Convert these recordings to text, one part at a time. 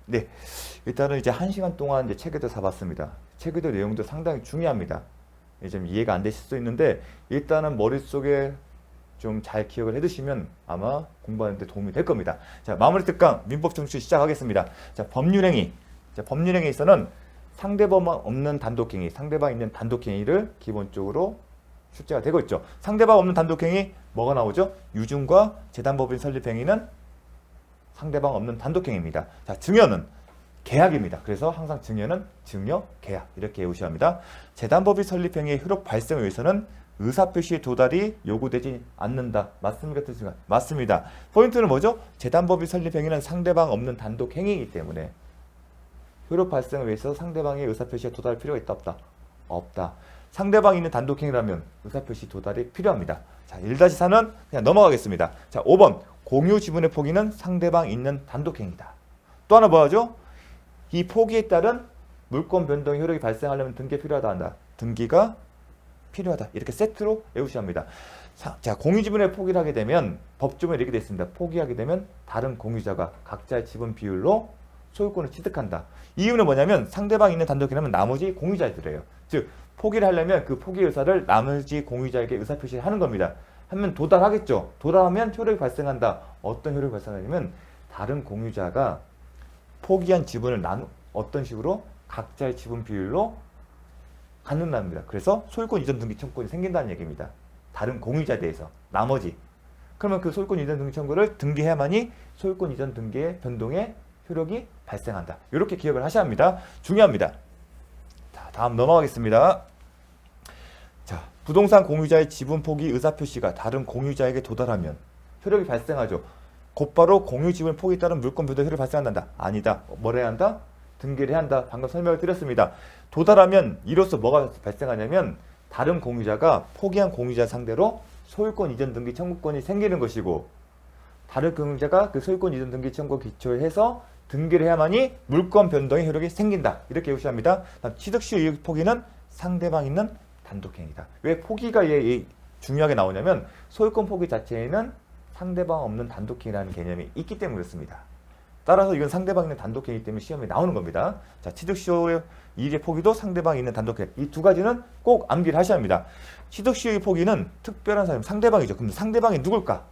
네, 일단은 이제 1시간 동안 이제 체계도 사봤습니다. 체계도 내용도 상당히 중요합니다. 좀 이해가 안 되실 수 있는데 일단은 머릿속에 좀 잘 기억을 해두시면 아마 공부하는 데 도움이 될 겁니다. 자, 마무리 특강 민법 청취 시작하겠습니다. 자, 법률행위. 자, 법률행위에서는 상대방 없는 단독행위, 상대방 있는 단독행위를 기본적으로 출제가 되고 있죠. 상대방 없는 단독행위 뭐가 나오죠? 유증과 재단법인 설립행위는 상대방 없는 단독행위입니다. 자, 증여는 계약입니다. 그래서 항상 증여는 증여, 계약 이렇게 외우셔야 합니다. 재단법인 설립행위의 효력 발생에 의해서는 의사표시의 도달이 요구되지 않는다. 맞습니까? 뜻인가? 맞습니다. 포인트는 뭐죠? 재단법인 설립행위는 상대방 없는 단독행위이기 때문에 효력 발생을 위해서 상대방의 의사표시에 도달할 필요가 있다 없다? 없다. 상대방이 있는 단독행위라면 의사표시 도달이 필요합니다. 자, 1-4는 그냥 넘어가겠습니다. 자, 5번 공유 지분의 포기는 상대방 있는 단독행위다. 또 하나 뭐하죠? 이 포기에 따른 물권 변동 효력이 발생하려면 등기가 필요하다 한다. 등기가 필요하다. 이렇게 세트로 외우셔야 합니다. 자, 공유 지분의 포기를 하게 되면 법조문에 이렇게 되어 있습니다. 포기하게 되면 다른 공유자가 각자의 지분 비율로 소유권을 취득한다. 이유는 뭐냐면 상대방이 있는 단독행위는 나머지 공유자들이에요. 즉 포기를 하려면 그 포기 의사를 나머지 공유자에게 의사표시를 하는 겁니다. 하면 도달하겠죠. 도달하면 효력이 발생한다. 어떤 효력이 발생하냐면 다른 공유자가 포기한 지분을 어떤 식으로 각자의 지분 비율로 갖는답니다. 그래서 소유권 이전 등기 청구권이 생긴다는 얘기입니다. 다른 공유자에 대해서 나머지. 그러면 그 소유권 이전 등기 청구를 등기해야만이 소유권 이전 등기의 변동의 효력이 발생한다. 이렇게 기억을 하셔야 합니다. 중요합니다. 자, 다음 넘어가겠습니다. 자, 부동산 공유자의 지분 포기 의사표시가 다른 공유자에게 도달하면 효력이 발생하죠. 곧바로 공유 지분 포기에 따른 물권 변동 효력이 발생한다. 아니다. 뭘 해야 한다? 등기를 해야 한다. 방금 설명을 드렸습니다. 도달하면 이로써 뭐가 발생하냐면 다른 공유자가 포기한 공유자 상대로 소유권 이전 등기 청구권이 생기는 것이고 다른 공유자가 그 소유권 이전 등기 청구 기초해서 등기를 해야만이 물권 변동의 효력이 생긴다. 이렇게 외우셔야 합니다. 취득 시 이익 포기는 상대방 있는 단독행위다. 왜 포기가 중요하게 나오냐면 소유권 포기 자체에는 상대방 없는 단독행위라는 개념이 있기 때문에 그렇습니다. 따라서 이건 상대방 있는 단독행위 때문에 시험에 나오는 겁니다. 자, 취득 시효의 이익의 포기도 상대방이 있는 단독행위. 이 두 가지는 꼭 암기를 하셔야 합니다. 취득 시효의 포기는 특별한 사람, 상대방이죠. 그럼 상대방이 누굴까?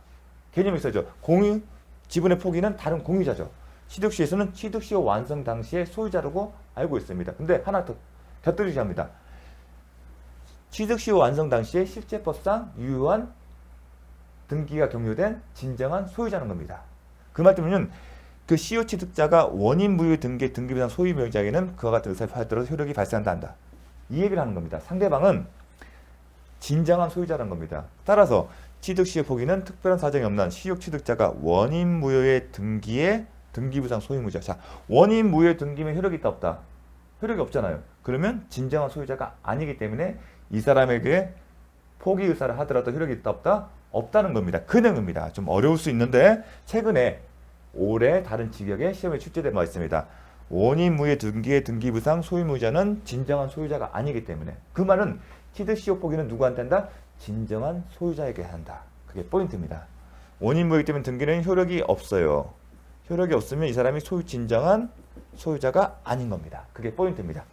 개념이 있어야죠. 공유 지분의 포기는 다른 공유자죠. 취득 시에서는 취득 시효 완성 당시의 소유자라고 알고 있습니다. 근데 하나 더 곁들이셔야 합니다. 취득 시효 완성 당시에 실제법상 유효한 등기가 경료된 진정한 소유자는 겁니다. 그 말 때문에 그 시효 취득자가 원인 무효 등기 등기부상 소유 명의자에게는 그와 같은 의사를 하더라도 효력이 발생한다 한다. 이 얘기를 하는 겁니다. 상대방은 진정한 소유자라는 겁니다. 따라서 취득 시효 포기는 특별한 사정이 없는 시효 취득자가 원인 무효의 등기에 등기부상 소유무자. 자, 원인 무효의 등기면 효력이 있다 없다? 효력이 없잖아요. 그러면 진정한 소유자가 아니기 때문에 이 사람에게 포기 의사를 하더라도 효력이 있다 없다? 없다는 겁니다. 그 내용입니다. 좀 어려울 수 있는데 최근에 올해 다른 직역에 시험에 출제된 바 있습니다. 원인 무효 등기의 등기부상 소유무자는 진정한 소유자가 아니기 때문에 그 말은 취득 시효 포기는 누구한테 한다? 진정한 소유자에게 한다. 그게 포인트입니다. 원인 무효 때문에 등기는 효력이 없어요. 효력이 없으면 이 사람이 진정한 소유자가 아닌 겁니다. 그게 포인트입니다.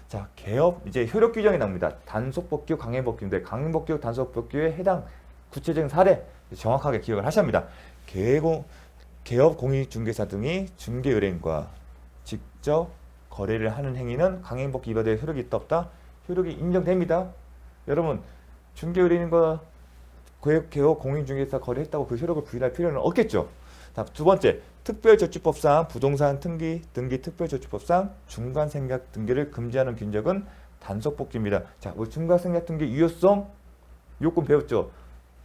자, 개업 이제 효력 규정이 나옵니다. 단속법규, 강행법규인데 강행법규, 단속법규에 해당 구체적인 사례 정확하게 기억을 하셔야 합니다. 개업 공익중개사 등이 중개의뢰인과 직접 거래를 하는 행위는 강행법규 위반에 효력이 있다 없다? 효력이 인정됩니다. 여러분 중개의뢰인과 개업 공익중개사 거래했다고 그 효력을 부인할 필요는 없겠죠. 자, 두 번째, 특별저축법상 부동산 등기 특별저축법상 중간생략 등기를 금지하는 균적은 단속법규입니다. 자, 중간생략 등기 유효성 요건 배웠죠.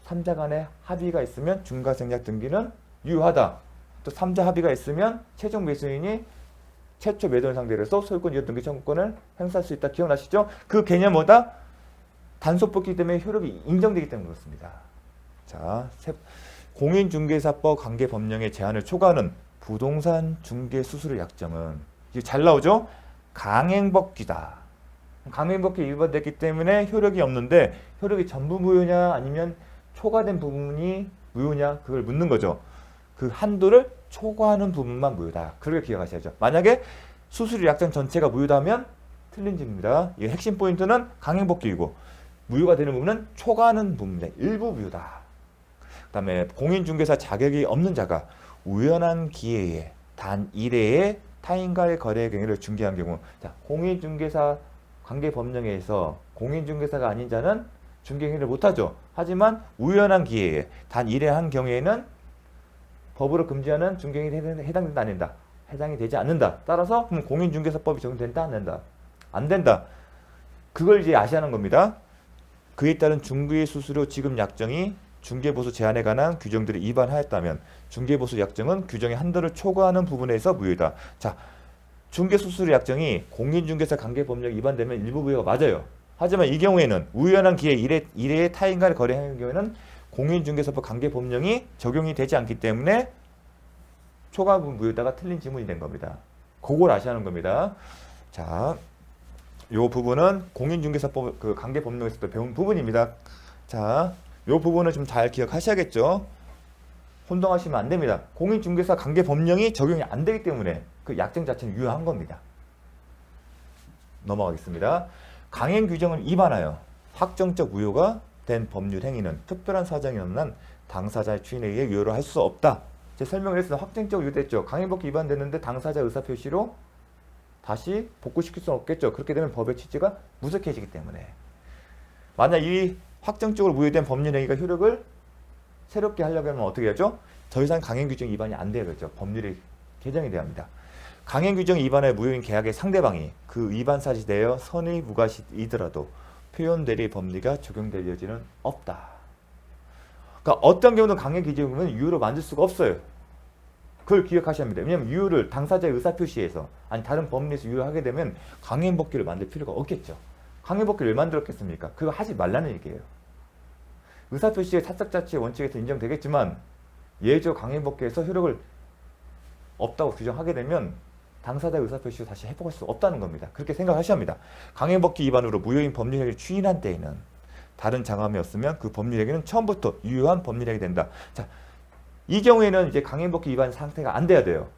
3자 간의 합의가 있으면 중간생략 등기는 유효하다. 또 3자 합의가 있으면 최종 매수인이 최초 매도인 상대로 해서 소유권 이전 등기 청구권을 행사할 수 있다. 기억나시죠? 그 개념 뭐다? 단속법규 때문에 효력이 인정되기 때문에 그렇습니다. 자, 공인중개사법 관계법령의 제한을 초과하는 부동산 중개 수수료 약정은 이게 잘 나오죠? 강행법규다. 강행법규 위반됐기 때문에 효력이 없는데 효력이 전부 무효냐 아니면 초과된 부분이 무효냐 그걸 묻는 거죠. 그 한도를 초과하는 부분만 무효다. 그렇게 기억하셔야죠. 만약에 수수료 약정 전체가 무효다면 틀린 질문입니다. 이 핵심 포인트는 강행복귀이고 무효가 되는 부분은 초과하는 부분입니다. 일부 무효다. 그 다음에 공인중개사 자격이 없는 자가 우연한 기회에 단 1회의 타인과의 거래 경위를 중개한 경우, 자, 공인중개사 관계법령에서 공인중개사가 아닌 자는 중개 행위를 못하죠. 하지만 우연한 기회에 단 1회 한 경우에는 법으로 금지하는 중개 행위에 해당된다 안 된다. 해당이 되지 않는다. 따라서 그럼 공인중개사법이 적용된다 안 된다. 안 된다. 그걸 이제 아시하는 겁니다. 그에 따른 중개 수수료 지급 약정이 중개보수 제한에 관한 규정들을 위반하였다면 중개보수 약정은 규정의 한도를 초과하는 부분에서 무효다. 자, 중개수수료 약정이 공인중개사 관계법령 위반되면 일부 무효가 맞아요. 하지만 이 경우에는 우연한 기회 1회의 타인과의 거래하는 경우에는 공인중개사법 관계법령이 적용이 되지 않기 때문에 초과 부분 무효다가 틀린 지문이 된 겁니다. 그걸 아시하는 겁니다. 자, 요 부분은 공인중개사법 그 관계법령에서 또 배운 부분입니다. 자, 요 부분을 좀 잘 기억하셔야겠죠. 혼동하시면 안 됩니다. 공인중개사 관계법령이 적용이 안 되기 때문에 그 약정 자체는 유효한 겁니다. 넘어가겠습니다. 강행 규정을 위반하여 확정적 무효가 된 법률 행위는 특별한 사정이 없는 당사자의 추인에 의해 유효로 할 수 없다. 제가 설명을 했습니다. 확정적으로 유효됐죠. 강행복귀 위반됐는데 당사자 의사표시로 다시 복구시킬 수는 없겠죠. 그렇게 되면 법의 취지가 무색해지기 때문에. 만약 이 확정적으로 무효된 법률 행위가 효력을 새롭게 하려고 하면 어떻게 하죠? 더 이상 강행규정 위반이 안 되겠죠. 법률이 개정이 돼야 합니다. 강행규정 위반의 무효인 계약의 상대방이 그 위반 사실에 대하여 선의 무과시이더라도 표현대리 법리가 적용될 여지는 없다. 그러니까 어떤 경우는 강행규정은 유효로 만들 수가 없어요. 그걸 기억하셔야 합니다. 왜냐하면 유효를 당사자의 의사표시에서 아니 다른 법리에서 유효하게 되면 강행복귀를 만들 필요가 없겠죠. 강행복귀를 왜 만들었겠습니까? 그거 하지 말라는 얘기예요. 의사표시의 사적 자치의 원칙에서 인정되겠지만 예외적 강행복귀에서 효력을 없다고 규정하게 되면 당사자의 의사표시를 다시 회복할 수 없다는 겁니다. 그렇게 생각하셔야 합니다. 강행복귀 위반으로 무효인 법률행위를 추인한 때에는 다른 장함이 없으면 그 법률행위는 처음부터 유효한 법률행위 된다. 자, 이 경우에는 이제 강행복귀 위반 상태가 안 돼야 돼요.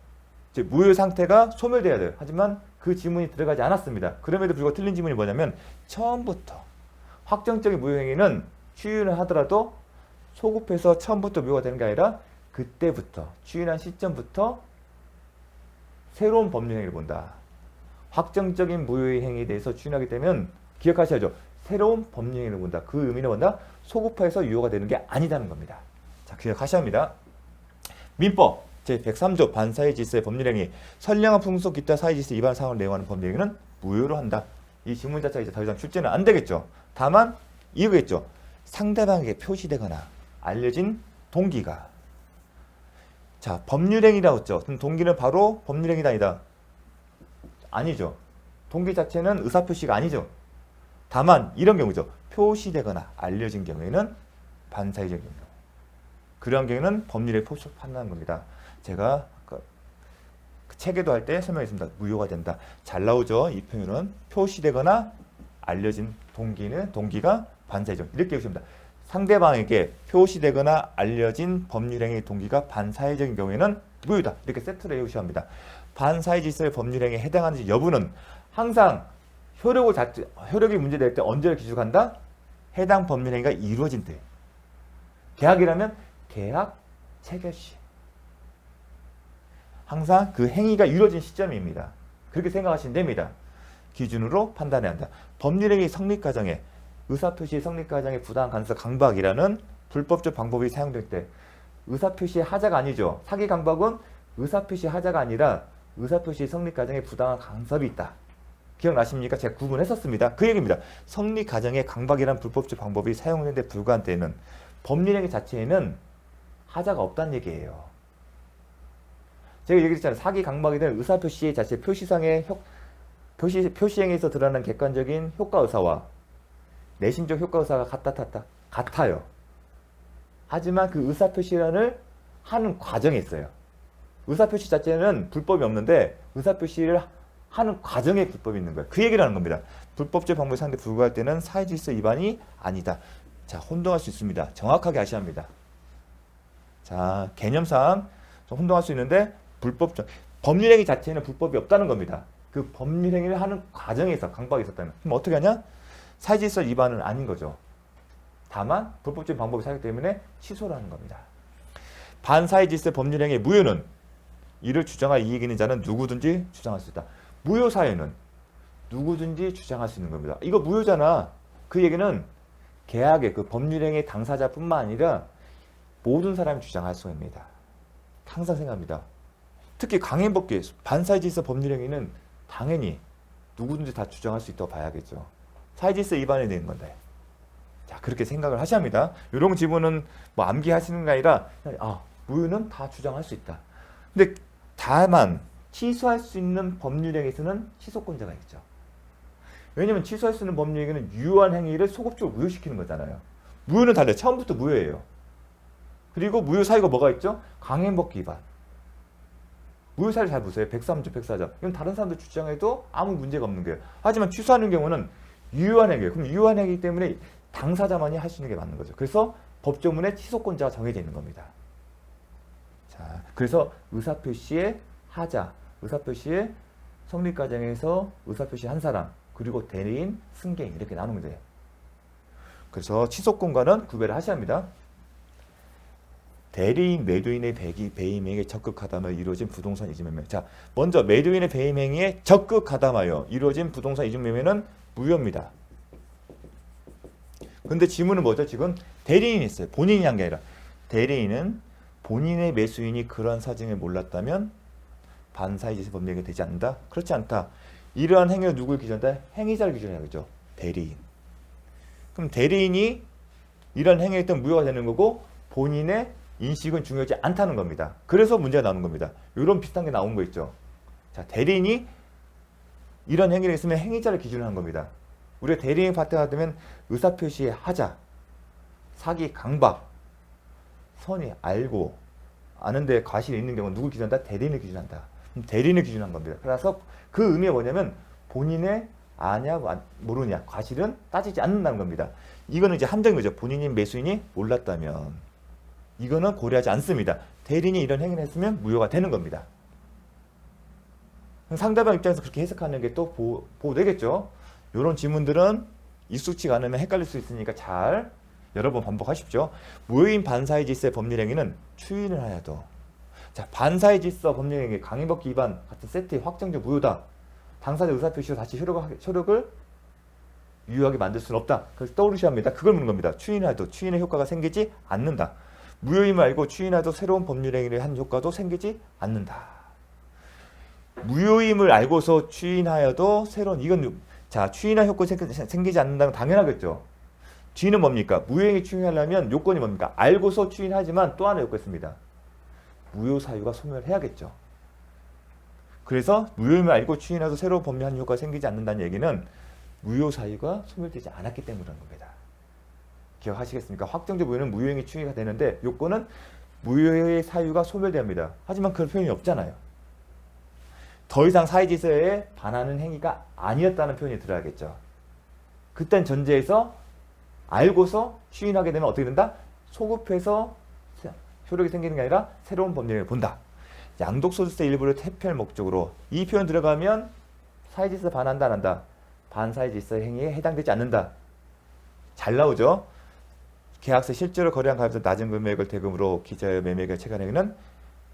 이제 무효 상태가 소멸돼야 돼요. 하지만 그 지문이 들어가지 않았습니다. 그럼에도 불구하고 틀린 지문이 뭐냐면 처음부터 확정적인 무효행위는 추인을 하더라도 소급해서 처음부터 무효가 되는 게 아니라 그때부터 추인한 시점부터 새로운 법률행위를 본다. 확정적인 무효의 행위에 대해서 추인하게 되면 기억하셔야죠. 새로운 법률행위를 본다. 그 의미는 뭔가 소급해서 유효가 되는 게 아니다는 겁니다. 자, 기억하셔야 합니다. 민법 제103조 반사회 질서의 법률행위 선량한 풍속 기타 사회질서 위반 사항을 내용하는 법률행위는 무효로 한다. 이 지문 자체가 이제 더 이상 출제는 안 되겠죠. 다만 이거겠죠. 상대방에게 표시되거나 알려진 동기가 자 법률행위라고 했죠. 그럼 동기는 바로 법률행위가 아니다. 아니죠. 동기 자체는 의사표시가 아니죠. 다만 이런 경우죠. 표시되거나 알려진 경우에는 반사회적인 경우. 그런 경우는 법률에 포착 판단하는 겁니다. 제가 그 체계도 할 때 설명했습니다. 무효가 된다. 잘 나오죠. 이 표현은 표시되거나 알려진 동기가 반사회적 이렇게 보십니다. 상대방에게 표시되거나 알려진 법률행위 동기가 반사회적인 경우에는 무효다. 이렇게 세트로 외우셔야 합니다. 반사회 질서의 법률행위에 해당하는지 여부는 항상 효력이 문제될 때 언제를 기준한다? 해당 법률행위가 이루어진 때. 계약이라면 계약 체결 시. 항상 그 행위가 이루어진 시점입니다. 그렇게 생각하시면 됩니다. 기준으로 판단해야 한다. 법률행위 성립 과정에 의사표시 성립 과정에 부당한 간섭 강박이라는 불법적 방법이 사용될 때 의사표시의 하자가 아니죠. 사기 강박은 의사표시 하자가 아니라 의사표시 성립 과정에 부당한 간섭이 있다. 기억나십니까? 제가 구분했었습니다. 그 얘기입니다. 성립 과정에 강박이라는 불법적 방법이 사용된 데 불과한 때에는 법률행위 자체에는 하자가 없다는 얘기예요. 제가 얘기했잖아요. 사기 강박이든 의사표시 자체 표시상의 표시행위에서 드러나는 객관적인 효과의사와 내심적 효과의사가 같아요. 하지만 그 의사표시를 하는 과정에 있어요. 의사표시 자체는 불법이 없는데 의사표시를 하는 과정에 불법이 있는 거예요. 그 얘기를 하는 겁니다. 불법적 방법이 상대 불구할 때는 사회질서 위반이 아니다. 자, 혼동할 수 있습니다. 정확하게 아셔야 합니다. 자, 개념상 혼동할 수 있는데 법률행위 자체는 불법이 없다는 겁니다. 그 법률행위를 하는 과정에서 강박이 있었다면 그럼 어떻게 하냐? 사회질서 위반은 아닌 거죠. 다만 불법적인 방법이 사기 때문에 취소라는 겁니다. 반사회질서 법률행위 무효는 이를 주장할 이익이 있는 자는 누구든지 주장할 수 있다. 무효사유는 누구든지 주장할 수 있는 겁니다. 이거 무효잖아. 그 얘기는 계약의 그 법률행위 당사자뿐만 아니라 모든 사람이 주장할 수 있습니다. 항상 생각합니다. 특히 강행법규 반사회질서 법률행위는 당연히 누구든지 다 주장할 수 있다고 봐야겠죠. 사회질서 위반이 되는 건데. 자, 그렇게 생각을 하셔야 합니다. 이런 지문은 뭐 암기하시는 게 아니라 무효는 다 주장할 수 있다. 근데 다만 취소할 수 있는 법률행위에서는 취소권자가 있죠. 왜냐면 취소할 수 있는 법률행위는 유효한 행위를 소급적으로 무효시키는 거잖아요. 무효는 달라요. 처음부터 무효예요. 그리고 무효 사유가 뭐가 있죠? 강행법규 위반. 무효 사유 잘 보세요. 103조, 104조. 이건 다른 사람들 주장해도 아무 문제가 없는 거예요. 하지만 취소하는 경우는 유효한 행위예요. 그럼 유효한 행위이기 때문에 당사자만이 할 수 있는 게 맞는 거죠. 그래서 법조문에 취소권자가 정해져 있는 겁니다. 자, 그래서 의사표시의 하자, 의사표시의 성립 과정에서 의사표시 한 사람, 그리고 대리인, 승계인 이렇게 나누면 돼요. 그래서 취소권과는 구별을 하셔야 합니다. 대리인, 매도인의 배임행위에 적극하다며 이루어진 부동산 이주매매. 자, 먼저 매도인의 배임행위에 적극하다마여 이루어진 부동산 이주매매는 무효입니다. 근데 지문은 뭐죠? 지금 대리인이 있어요. 본인이 한 게 아니라 대리인은 본인의 매수인이 그러한 사정을 몰랐다면 반사회질서 법률행위가 되지 않는다? 그렇지 않다. 이러한 행위를 누굴 기준한다? 행위자를 기준해야겠죠. 대리인. 그럼 대리인이 이러한 행위에 따른 무효가 되는 거고 본인의 인식은 중요하지 않다는 겁니다. 그래서 문제가 나오는 겁니다. 이런 비슷한 게 나온 거 있죠. 자, 대리인이 이런 행위를 했으면 행위자를 기준으로 한 겁니다. 우리가 대리인 파트가 되면 의사표시의 하자, 사기, 강박, 선의, 알고, 아는데 과실이 있는 경우는 누굴 기준한다? 대리인을 기준한다. 대리인을 기준한 겁니다. 그래서 그 의미가 뭐냐면 본인의 아냐, 모르냐, 과실은 따지지 않는다는 겁니다. 이거는 이제 함정인 거죠. 본인이 매수인이 몰랐다면. 이거는 고려하지 않습니다. 대리인이 이런 행위를 했으면 무효가 되는 겁니다. 상대방 입장에서 그렇게 해석하는 게 또 보호되겠죠. 이런 지문들은 익숙치가 않으면 헷갈릴 수 있으니까 잘 여러 번 반복하십시오. 무효인 반사회 질서의 법률행위는 추인을 하여도. 자, 반사회 질서 법률행위, 강행법규 위반 같은 세트의 확정적 무효다. 당사자 의사표시로 다시 효력을 유효하게 만들 수는 없다. 그래서 떠오르셔야 합니다. 그걸 묻는 겁니다. 추인하여도 추인의 효과가 생기지 않는다. 무효임을 알고 추인하여도 새로운 법률행위를 한 효과도 생기지 않는다. 무효임을 알고서 추인하여도 새로운 이건 자 추인할 효과가 생기지 않는다는 건 당연하겠죠. 뒤는 뭡니까? 무효행위 추인하려면 요건이 뭡니까? 알고서 추인하지만 또 하나 요건이 있습니다. 무효 사유가 소멸해야겠죠. 그래서 무효임을 알고 추인하여도 새로운 법률한 효과가 생기지 않는다는 얘기는 무효 사유가 소멸되지 않았기 때문이라는 겁니다. 기억하시겠습니까? 확정적 무효는 무효행위 추이가 되는데 요건은 무효의 사유가 소멸됩니다. 하지만 그런 표현이 없잖아요. 더 이상 사회질서에 반하는 행위가 아니었다는 표현이 들어야겠죠. 그땐 전제에서 알고서 추인하게 되면 어떻게 된다? 소급해서 효력이 생기는 게 아니라 새로운 법률을 본다. 양독소득세 일부를 퇴폐할 목적으로 이 표현 들어가면 사회질서 반한다 안 한다. 반사회질서 행위에 해당되지 않는다. 잘 나오죠? 계약서 실제로 거래한 가격보다 낮은 금액을 대금으로 기자의 매매가 체결한 행위는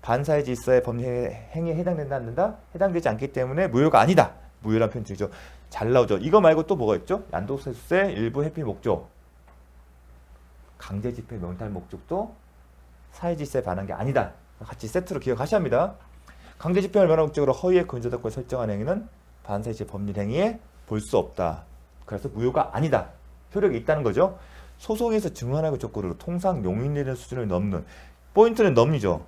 반사회 질서의 법률 행위에 해당된다 않는다? 해당되지 않기 때문에 무효가 아니다. 무효란 표현 중이죠. 잘 나오죠. 이거 말고 또 뭐가 있죠? 양도세세 일부 회피 목적. 강제 집행 명탈 목적도 사회 질서에 반한 게 아니다. 같이 세트로 기억하셔야 합니다. 강제 집행을 면한 목적으로 허위의 근저당권을 설정한 행위는 반사회 질서 법률 행위에 볼 수 없다. 그래서 무효가 아니다. 효력이 있다는 거죠. 소송에서 증언하고 조건으로 통상 용인되는 수준을 넘는 포인트는 넘이죠.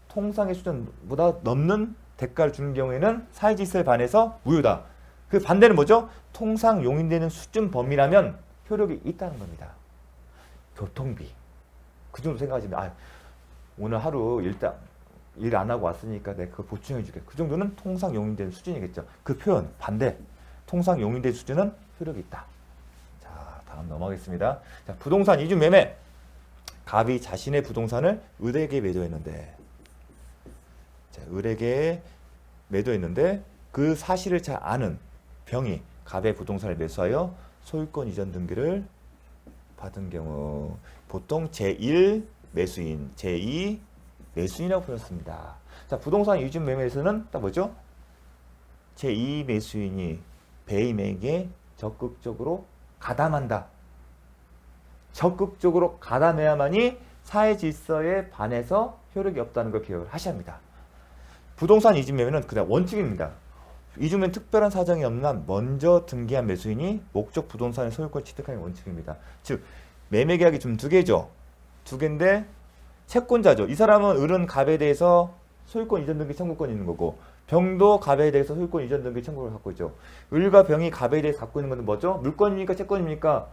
통상의 수준보다 넘는 대가를 주는 경우에는 사회질서에 반해서 무효다. 그 반대는 뭐죠? 통상 용인되는 수준 범위라면 효력이 있다는 겁니다. 교통비 그 정도 생각하시면 오늘 하루 일 안 하고 왔으니까 내가 그거 보충해 줄게. 그 정도는 통상 용인되는 수준이겠죠. 그 표현 반대. 통상 용인되는 수준은 효력이 있다. 다음 넘어가겠습니다. 자, 부동산 이주 매매. 갑이 자신의 부동산을 을에게 매도했는데 자, 을에게 매도했는데 그 사실을 잘 아는 병이 갑의 부동산을 매수하여 소유권 이전 등기를 받은 경우 보통 제1 매수인, 제2 매수인이라고 불렀습니다. 자, 부동산 이중 매매에서는 딱 뭐죠? 제2 매수인이 배임에게 적극적으로 가담한다. 적극적으로 가담해야만이 사회 질서에 반해서 효력이 없다는 걸 기억을 하셔야 합니다. 부동산 이중 매매는 그냥 원칙입니다. 이중매매는 특별한 사정이 없는 한 먼저 등기한 매수인이 목적 부동산의 소유권 취득하는 원칙입니다. 즉 매매 계약이 좀 두 개죠. 두 개인데 채권자죠. 이 사람은 을은 갑에 대해서 소유권 이전 등기 청구권이 있는 거고 병도 갑에 대해서 소유권 이전 등기 청구를 갖고 있죠. 을과 병이 갑에 대해서 갖고 있는 것은 뭐죠? 물권입니까? 채권입니까?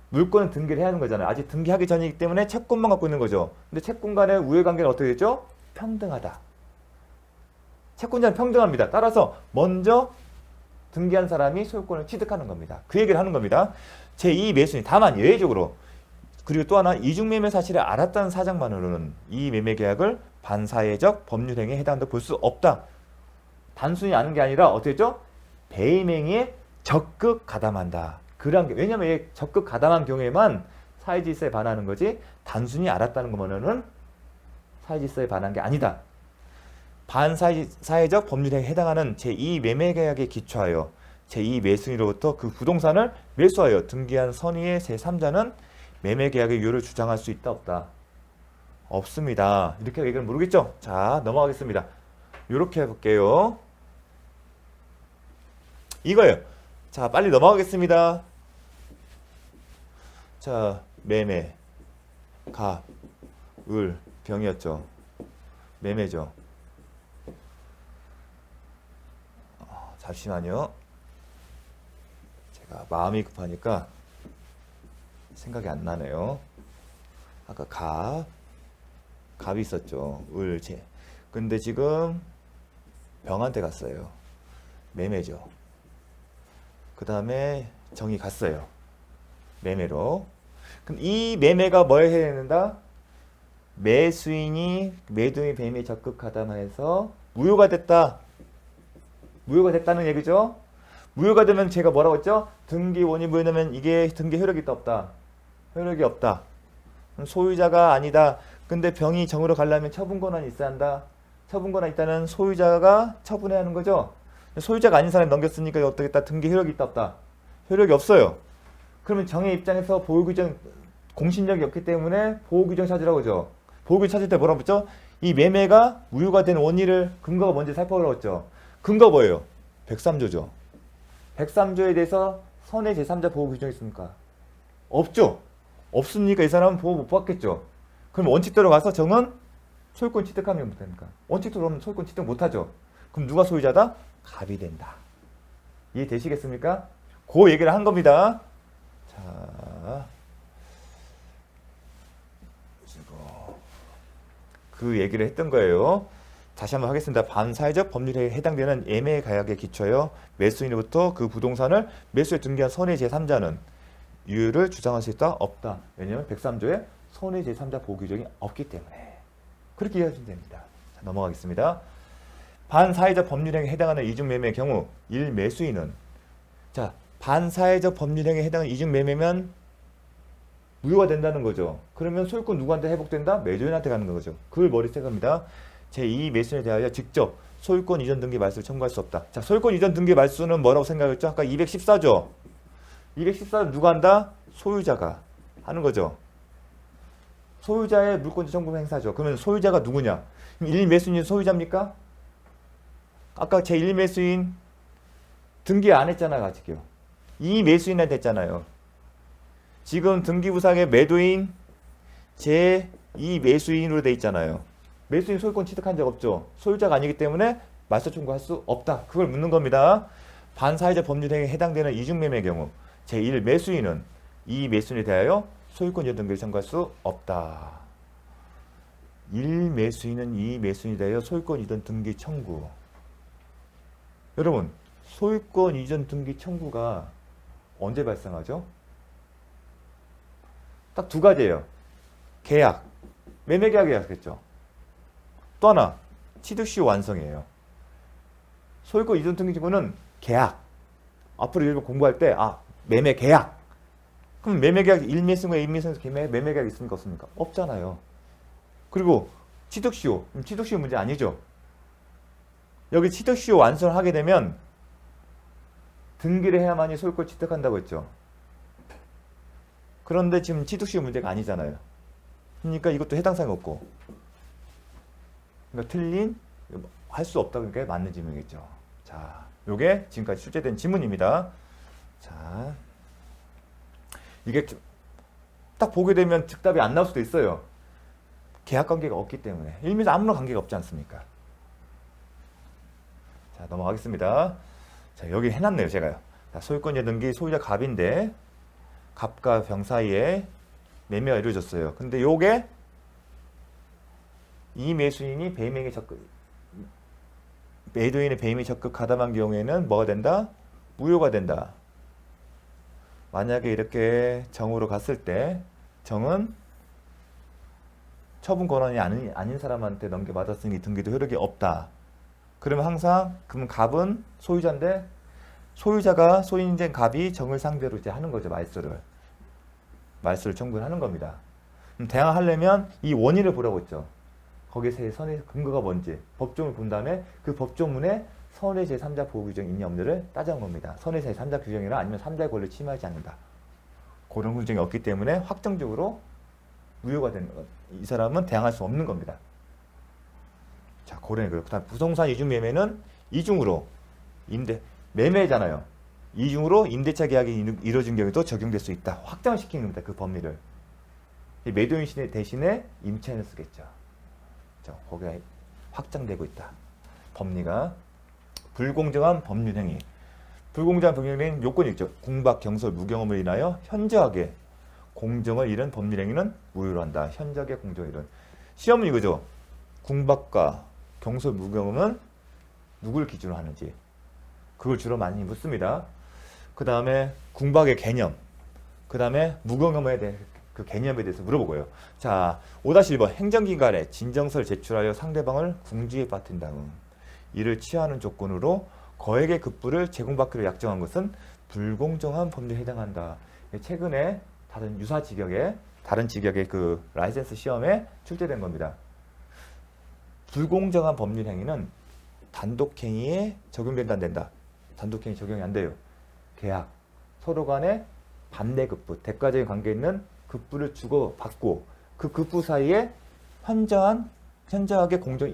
물권은 등기를 해야 하는 거잖아요. 아직 등기하기 전이기 때문에 채권만 갖고 있는 거죠. 근데 채권 간의 우애관계는 어떻게 되죠? 평등하다. 채권자는 평등합니다. 따라서 먼저 등기한 사람이 소유권을 취득하는 겁니다. 그 얘기를 하는 겁니다. 제2 매수인 다만 예외적으로 그리고 또 하나 이중매매 사실을 알았다는 사정만으로는 이 매매 계약을 반사회적 법률행위에 해당한다고 볼 수 없다. 단순히 아는 게 아니라 어떻게 했죠? 배임행위에 적극 가담한다. 그런 게 왜냐면 적극 가담한 경우에만 사회질서에 반하는 거지 단순히 알았다는 것만으로는 사회질서에 반한 게 아니다. 반사회적 법률행위에 해당하는 제2 매매계약에 기초하여 제2 매수인으로부터 그 부동산을 매수하여 등기한 선의의 제3자는 매매계약의 유효를 주장할 수 있다 없다? 없습니다. 이렇게 얘기를 모르겠죠? 자, 넘어가겠습니다. 이렇게 해볼게요. 이거예요. 자, 빨리 넘어가겠습니다. 자, 매매, 갑, 을, 병이었죠. 매매죠. 잠시만요. 제가 마음이 급하니까 생각이 안 나네요. 아까 갑이 있었죠. 을, 재. 근데 지금 병한테 갔어요. 매매죠. 그 다음에 정이 갔어요. 매매로. 그럼 이 매매가 뭘 해야 된다? 매수인이 매도인 배임에 적극 가담해서 무효가 됐다. 무효가 됐다는 얘기죠. 무효가 되면 제가 뭐라고 했죠? 등기 원인 무효되면 이게 등기 효력이 있다 없다? 효력이 없다. 소유자가 아니다. 근데 병이 정으로 가려면 처분 권한이 있어야 한다. 처분 권한이 있다는 소유자가 처분해야 하는 거죠. 소유자가 아닌 사람이 넘겼으니까 어떻게 했다? 등기 효력이 있다 없다? 효력이 없어요. 그러면 정의 입장에서 보호규정 공신력이 없기 때문에 보호규정 찾으라고 하죠. 보호규정 찾을 때 뭐라고 했죠? 이 매매가 무효가 된 원인을 근거가 뭔지 살펴보라고 했죠. 근거 뭐예요? 103조죠. 103조에 대해서 선의 제3자 보호 규정이 있습니까? 없죠. 없으니까 이 사람은 보호 못 받겠죠. 그럼 원칙대로 가서 정은 소유권 취득하면 못합니까? 원칙대로 하면 소유권 취득 못하죠. 그럼 누가 소유자다? 갑이 된다. 이해되시겠습니까? 그 얘기를 한 겁니다. 자, 그 얘기를 했던 거예요. 다시 한번 하겠습니다. 반사회적 법률에 해당되는 예매 계약에 기초하여 매수인으로부터 그 부동산을 매수에 등기한 선의 제3자는 유효를 주장할 수 있다? 없다. 왜냐하면 103조에 선의 제3자 보호 규정이 없기 때문에. 그렇게 이해하시면 됩니다. 자, 넘어가겠습니다. 반사회적 법률행위에 해당하는 이중매매의 경우 1. 매수인은 자, 반사회적 법률행위에 해당하는 이중매매면 무효가 된다는 거죠. 그러면 소유권 누구한테 회복된다? 매도인한테 가는 거죠. 그걸 머리 생각합니다. 제2 매수인에 대하여 직접 소유권 이전 등기 말소를 청구할 수 없다. 자, 소유권 이전 등기 말소는 뭐라고 생각했죠? 아까 214조. 214는 누가 한다? 소유자가 하는 거죠. 소유자의 물권자 청구 행사죠. 그러면 소유자가 누구냐? 1 매수인이 소유자입니까? 아까 제1 매수인 등기 안 했잖아요. 아직요. 2 매수인한테 했잖아요. 지금 등기부상의 매도인 제2 매수인으로 돼 있잖아요. 매수인 소유권 취득한 적 없죠. 소유자가 아니기 때문에 말소 청구할 수 없다. 그걸 묻는 겁니다. 반사회적 법률행위에 해당되는 이중매매의 경우 제1 매수인은 이 매수인에 대하여 소유권 이전 등기를 청구할 수 없다. 1 매수인은 이 매수인에 대하여 소유권 이전 등기 청구. 여러분, 소유권 이전 등기 청구가 언제 발생하죠? 딱 두 가지예요. 계약, 매매 계약이었겠죠. 또 하나, 취득시효 완성이에요. 소유권 이전 등기증은 계약. 앞으로 일부 공부할 때 매매 계약. 그럼 매매 계약 일미승과 이미승에서 매매 계약 있습니까 없습니까? 없잖아요. 그리고 취득시효. 취득시효 문제 아니죠. 여기 취득시효 완성을 하게 되면 등기를 해야만이 소유권 취득한다고 했죠. 그런데 지금 취득시효 문제가 아니잖아요. 그러니까 이것도 해당 사항이 없고. 그러니까 틀린, 할 수 없다. 그러니까 맞는 질문이겠죠. 자, 요게 지금까지 출제된 지문입니다. 자, 이게 딱 보게 되면 즉답이 안 나올 수도 있어요. 계약 관계가 없기 때문에. 일면에서 아무런 관계가 없지 않습니까? 자, 넘어가겠습니다. 자, 여기 해놨네요, 제가요. 자, 소유권 예등기 소유자 갑인데 갑과 병 사이에 매매가 이루어졌어요. 근데 요게 이 매수인이 배임행위 적극, 매도인의 배임이 적극 가담한 경우에는 뭐가 된다? 무효가 된다. 만약에 이렇게 정으로 갔을 때 정은 처분 권한이 아닌 사람한테 넘겨받았으니 등기도 효력이 없다. 그러면 항상 그러면 갑은 소유자인데 소유자가 소유인된 갑이 정을 상대로 이제 하는 거죠. 말소를 청구하는 겁니다. 대항하려면 이 원인을 보라고 했죠. 거기서 선의 근거가 뭔지 법조문을 본 다음에 그 법조문에 선의 제3자 보호 규정이 있냐 없냐를 따져본 겁니다. 선의 제3자 규정이나 아니면 3자의 권리를 침해하지 않는다. 그런 규정이 없기 때문에 확정적으로 무효가 되는 것. 이 사람은 대항할 수 없는 겁니다. 자, 고려는 그렇고. 다음 부동산 이중 매매는 이중으로 매매잖아요. 이중으로 임대차 계약이 이루어진 경우에도 적용될 수 있다. 확정을 시키는 겁니다. 그 법리를. 매도인 대신에 임차인을 쓰겠죠. 자, 거기가 확정되고 있다. 법리가. 불공정한 법률행위. 불공정한 법률행위는 요건이 있죠. 궁박, 경솔, 무경험을 인하여 현저하게 공정을 잃은 법률행위는 무효로 한다. 현저하게 공정을 잃은. 시험은 이거죠. 궁박과 경솔, 무경험은 누굴 기준으로 하는지. 그걸 주로 많이 묻습니다. 그 다음에 궁박의 개념. 그 다음에 무경험에 대해 그 개념에 대해서 물어보고요. 자, 5-1번 행정기관에 진정서를 제출하여 상대방을 궁지에 빠뜨린 다음 이를 취하는 조건으로 거액의 급부를 제공받기로 약정한 것은 불공정한 법률에 해당한다. 최근에 다른 유사 직역의 다른 직역의 그 라이센스 시험에 출제된 겁니다. 불공정한 법률 행위는 단독행위에 적용된다 안 된다. 단독행위 적용이 안 돼요. 계약 서로 간에 반대급부 대가적인 관계에 있는 급부를 주고 받고 그 급부 사이에 현저하게 공정이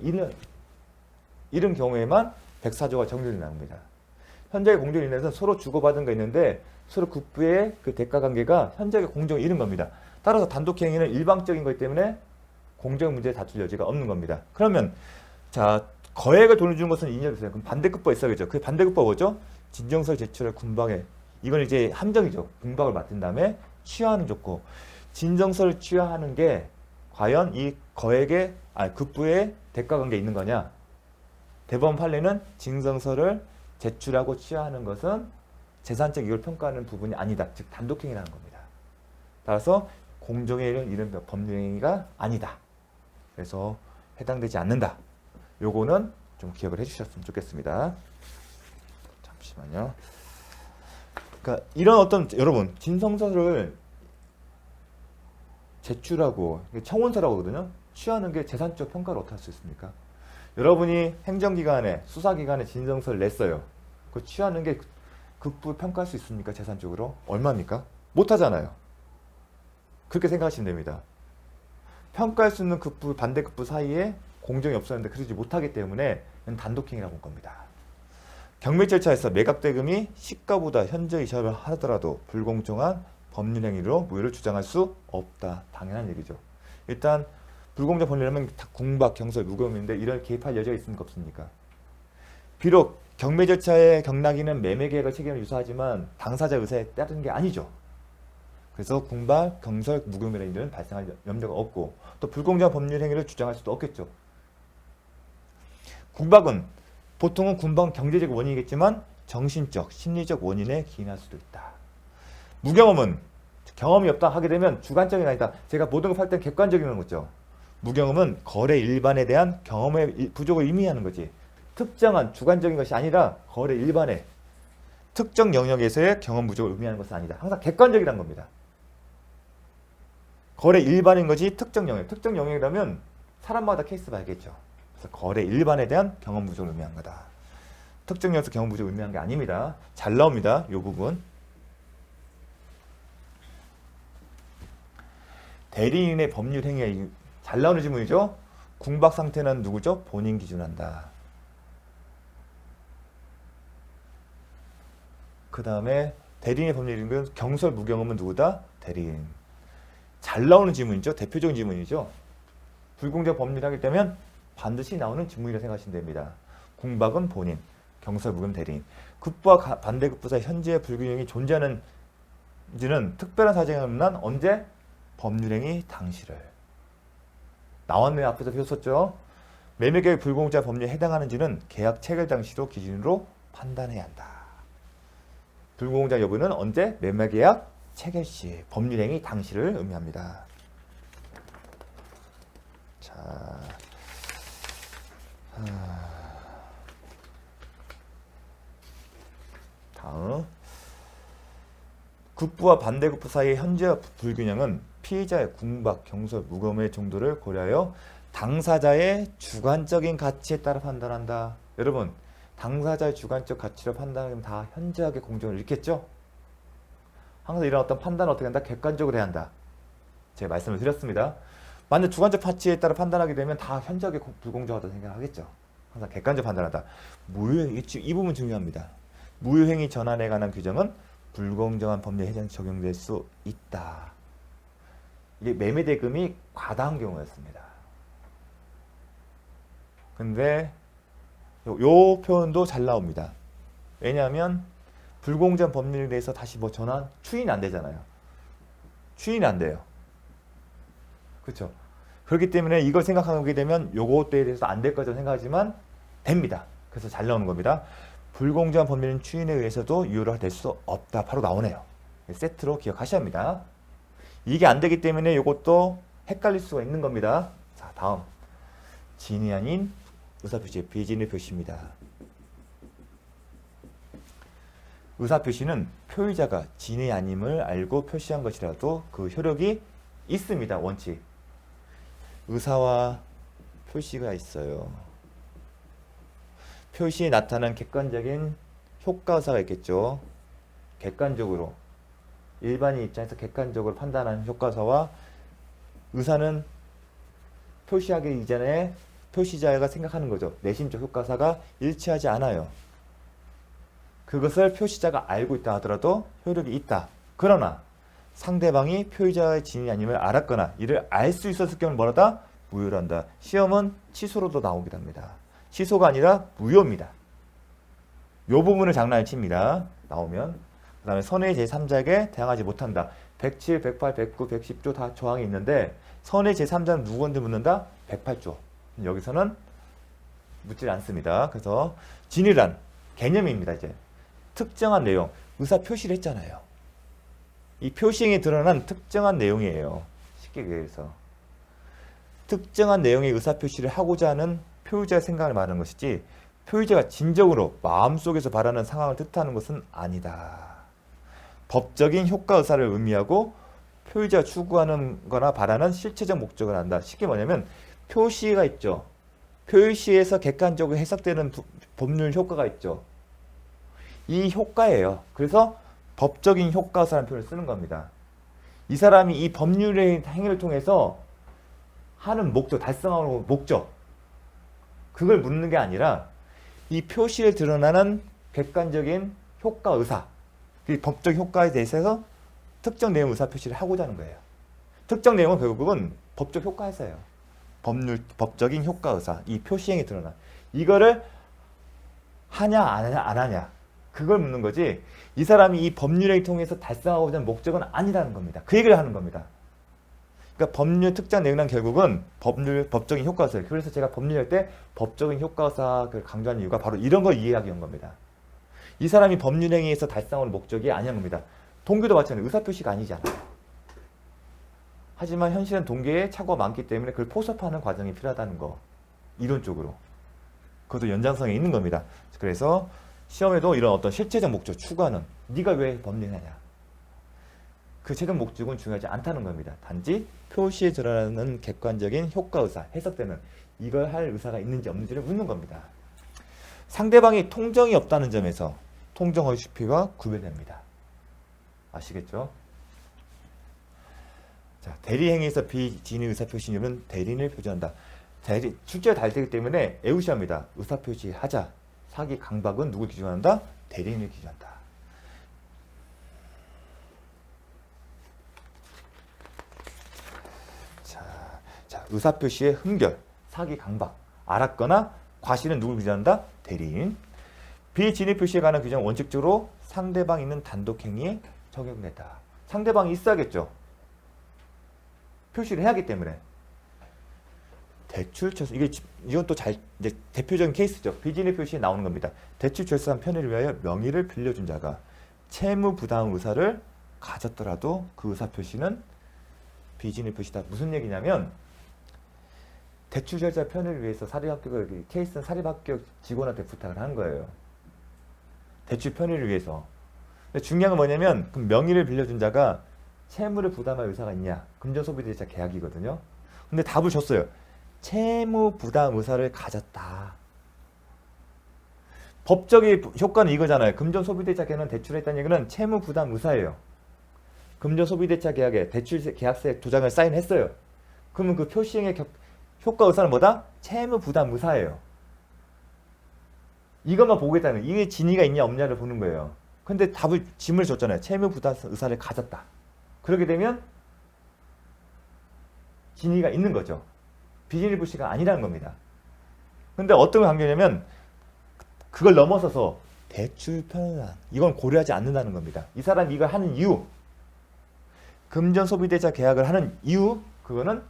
이런 경우에만 백사조가 적용이 나옵니다. 현저하게 공정이 인해서 서로 주고받은 거 있는데 서로 급부의 그 대가 관계가 현저하게 공정을 잃은 겁니다. 따라서 단독행위는 일방적인 거기 때문에 공정 문제에 다툴 여지가 없는 겁니다. 그러면 자, 거액을 돈을 주는 것은 인정되세요. 그럼 반대급부가 있어야겠죠. 그 반대급부가 뭐죠? 진정서 제출할 군박에 이건 이제 함정이죠. 군박을 맡은 다음에 취하하는 조건. 진정서를 취하하는 게 과연 이 거액의 급부의 대가 관계에 있는 거냐? 대법원 판례는 진정서를 제출하고 취하하는 것은 재산적 이익을 평가하는 부분이 아니다. 즉 단독행위라는 겁니다. 따라서 공정에 이른 법률행위가 아니다. 그래서 해당되지 않는다. 요거는 좀 기억을 해주셨으면 좋겠습니다. 잠시만요. 그러니까 이런 어떤 여러분 진정서를 제출하고 청원서라고 하거든요. 취하는 게 재산적 평가를 어떻게 할 수 있습니까? 여러분이 행정기관에 수사기관에 진정서를 냈어요. 그 취하는 게 급부 평가할 수 있습니까? 재산적으로 얼마입니까? 못하잖아요. 그렇게 생각하시면 됩니다. 평가할 수 있는 급부 반대급부 사이에 공정이 없었는데 그러지 못하기 때문에 단독행위라고 볼 겁니다. 경매 절차에서 매각대금이 시가보다 현저히 이자를 하더라도 불공정한 법률행위로 무효를 주장할 수 없다. 당연한 얘기죠. 일단 불공정 법률하면 궁박, 경솔, 무경험인데 이런 개입할 여지가 있습니까? 없습니까? 비록 경매 절차의 경락인은 매매계약을 책임을 유사하지만 당사자 의사에 따르는 게 아니죠. 그래서 궁박, 경솔, 무경험이라는 일은 발생할 염려가 없고 또 불공정한 법률행위를 주장할 수도 없겠죠. 궁박은 보통은 궁박 경제적 원인이겠지만 정신적, 심리적 원인에 기인할 수도 있다. 무경험은 경험이 없다 하게 되면 주관적인 아니다. 제가 모든 걸 팔 때 객관적인 거죠. 무경험은 거래 일반에 대한 경험의 부족을 의미하는 거지. 특정한 주관적인 것이 아니라 거래 일반의 특정 영역에서의 경험 부족을 의미하는 것은 아니다. 항상 객관적이란 겁니다. 거래 일반인 것이 특정 영역. 특정 영역이라면 사람마다 케이스 봐야겠죠. 그래서 거래 일반에 대한 경험 부족을 의미한 거다. 특정 영역에서 경험 부족을 의미한 게 아닙니다. 잘 나옵니다. 이 부분. 대리인의 법률 행위가 잘 나오는 질문이죠. 궁박 상태는 누구죠? 본인 기준한다. 그 다음에 대리인의 법률은 경설 무경험은 누구다? 대리인. 잘 나오는 질문이죠. 대표적인 질문이죠. 불공정 법률을 하게 되면 반드시 나오는 질문이라고 생각하시면 됩니다. 궁박은 본인, 경설 무경험 대리인. 급부와 반대급부 사이 현재의 불균형이 존재하는지는 특별한 사정이 없는 언제? 법률행위 당시를. 나왔네요. 앞에서 배웠었죠. 매매계약 불공정 법률에 해당하는지는 계약 체결 당시로 기준으로 판단해야 한다. 불공정 여부는 언제? 매매계약 체결 시, 법률행위 당시를 의미합니다. 자, 다음. 급부와 반대급부 사이의 현재 불균형은 피의자의 궁박, 경설, 무검의 정도를 고려하여 당사자의 주관적인 가치에 따라 판단한다. 여러분, 당사자의 주관적 가치로 판단하면 다 현저하게 공정을 잃겠죠? 항상 이런 어떤 판단을 어떻게 한다? 객관적으로 해야 한다. 제가 말씀을 드렸습니다. 만약 주관적 가치에 따라 판단하게 되면 다 현저하게 불공정하다고 생각하겠죠. 항상 객관적 판단한다. 무효행위, 이 부분 중요합니다. 무효행위 전환에 관한 규정은 불공정한 법률에 해당 적용될 수 있다. 이게 매매대금이 과다한 경우였습니다. 근데 요 표현도 잘 나옵니다. 왜냐하면 불공정 법률에 대해서 다시 뭐 전환, 추인이 안 되잖아요. 추인이 안 돼요. 그렇죠? 그렇기 때문에 이걸 생각하게 되면 요것에 대해서 안 될 거라고 생각하지만 됩니다. 그래서 잘 나오는 겁니다. 불공정한 법률은 추인에 의해서도 유효가 될 수 없다. 바로 나오네요. 세트로 기억하셔야 합니다. 이게 안 되기 때문에 이것도 헷갈릴 수가 있는 겁니다. 자, 다음. 진이 아닌 의사표시, 비진의 표시입니다. 의사표시는 표의자가 진이 아님을 알고 표시한 것이라도 그 효력이 있습니다. 원칙. 의사와 표시가 있어요. 표시에 나타난 객관적인 효과의사가 있겠죠. 객관적으로 일반인 입장에서 객관적으로 판단하는 효과사와 의사는 표시하기 이전에 표시자가 생각하는 거죠. 내심적 효과사가 일치하지 않아요. 그것을 표시자가 알고 있다 하더라도 효력이 있다. 그러나 상대방이 표의자의 진이 아님을 알았거나 이를 알 수 있었을 경우는 뭐라다? 무효로 한다. 시험은 취소로도 나오기도 합니다. 취소가 아니라 무효입니다. 이 부분을 장난을 칩니다. 나오면. 그 다음에 선의 제3자에게 대항하지 못한다. 107, 108, 109, 110조 다 조항이 있는데 선의 제3자는 누구한테 묻는다? 108조. 여기서는 묻질 않습니다. 그래서 진이란 개념입니다. 이제 특정한 내용, 의사 표시를 했잖아요. 이 표시행에 드러난 특정한 내용이에요. 쉽게 얘기해서 특정한 내용의 의사 표시를 하고자 하는 표의자의 생각을 말하는 것이지 표의자가 진정으로 마음속에서 바라는 상황을 뜻하는 것은 아니다. 법적인 효과 의사를 의미하고 표의자가 추구하는 거나 바라는 실체적 목적을 한다. 쉽게 뭐냐면 표시가 있죠. 표시에서 객관적으로 해석되는 법률 효과가 있죠. 이 효과예요. 그래서 법적인 효과 의사라는 표현을 쓰는 겁니다. 이 사람이 이 법률의 행위를 통해서 하는 목적, 달성하는 목적 그걸 묻는 게 아니라 이 표시에 드러나는 객관적인 효과 의사 그 법적 효과에 대해서 특정 내용 의사 표시를 하고자 하는 거예요. 특정 내용은 결국은 법적 효과 의사예요. 법적인 효과 의사 이 표시행에 드러나 이거를 하냐 안 하냐 그걸 묻는 거지 이 사람이 이 법률을 통해서 달성하고자 하는 목적은 아니라는 겁니다. 그 얘기를 하는 겁니다. 그러니까 법률 특정 내용은 결국은 법적인 효과사예요. 그래서 제가 법률할 때 법적인 효과사를 강조하는 이유가 바로 이런 걸 이해하기 위한 겁니다. 이 사람이 법률행위에서 달성하는 목적이 아니란 겁니다. 동기도 마찬가지로 의사표시가 아니잖아요. 하지만 현실은 동계에 착오가 많기 때문에 그걸 포섭하는 과정이 필요하다는 거. 이론적으로. 그것도 연장성이 있는 겁니다. 그래서 시험에도 이런 어떤 실체적 목적 추구하는 네가 왜 범죄하냐. 그 최종 목적은 중요하지 않다는 겁니다. 단지 표시에 드러나는 객관적인 효과의사, 해석되는 이걸 할 의사가 있는지 없는지를 묻는 겁니다. 상대방이 통정이 없다는 점에서 통정 허위표시와 구별됩니다. 아시겠죠? 자, 대리행위에서 비진의 의사표시는 대리인을 표시한다. 출제가 달되기 때문에 애우시합니다. 의사표시하자. 사기 강박은 누굴 기준한다? 대리인을 기준한다. 자, 의사표시의 흠결, 사기 강박, 알았거나 과실은 누굴 기준한다? 대리인. 비진의 표시에 관한 규정은 원칙적으로 상대방 있는 단독행위에 적용된다. 상대방이 있어야겠죠. 표시를 해야 하기 때문에. 대출철수, 이건 또 이제 대표적인 케이스죠. 비진의 표시에 나오는 겁니다. 대출철수한 편의를 위하여 명의를 빌려준 자가 채무 부담 의사를 가졌더라도 그 의사 표시는 비진의 표시다. 무슨 얘기냐면 대출절차 편의를 위해서 사립학교 케이스는 사립학교 직원한테 부탁을 한 거예요. 대출 편의를 위해서. 근데 중요한 건 뭐냐면 그 명의를 빌려준 자가 채무를 부담할 의사가 있냐. 금전소비대차 계약이거든요. 근데 답을 줬어요. 채무 부담 의사를 가졌다. 법적인 효과는 이거잖아요. 금전소비대차 계약은 대출했다는 얘기는 채무 부담 의사예요. 금전소비대차 계약에 대출 계약서에 도장을 사인했어요. 그러면 그 표시행의 효과 의사는 뭐다? 채무 부담 의사예요. 이것만 보겠다는 이게 진위가 있냐 없냐를 보는 거예요. 근데 답을 짐을 줬잖아요. 채무 부담 의사를 가졌다. 그렇게 되면 진위가 있는 거죠. 비진의 표시가 아니라는 겁니다. 근데 어떤 관계냐면 그걸 넘어서서 대출 편의상 이건 고려하지 않는다는 겁니다. 이 사람이 이걸 하는 이유, 금전소비대차 계약을 하는 이유, 그거는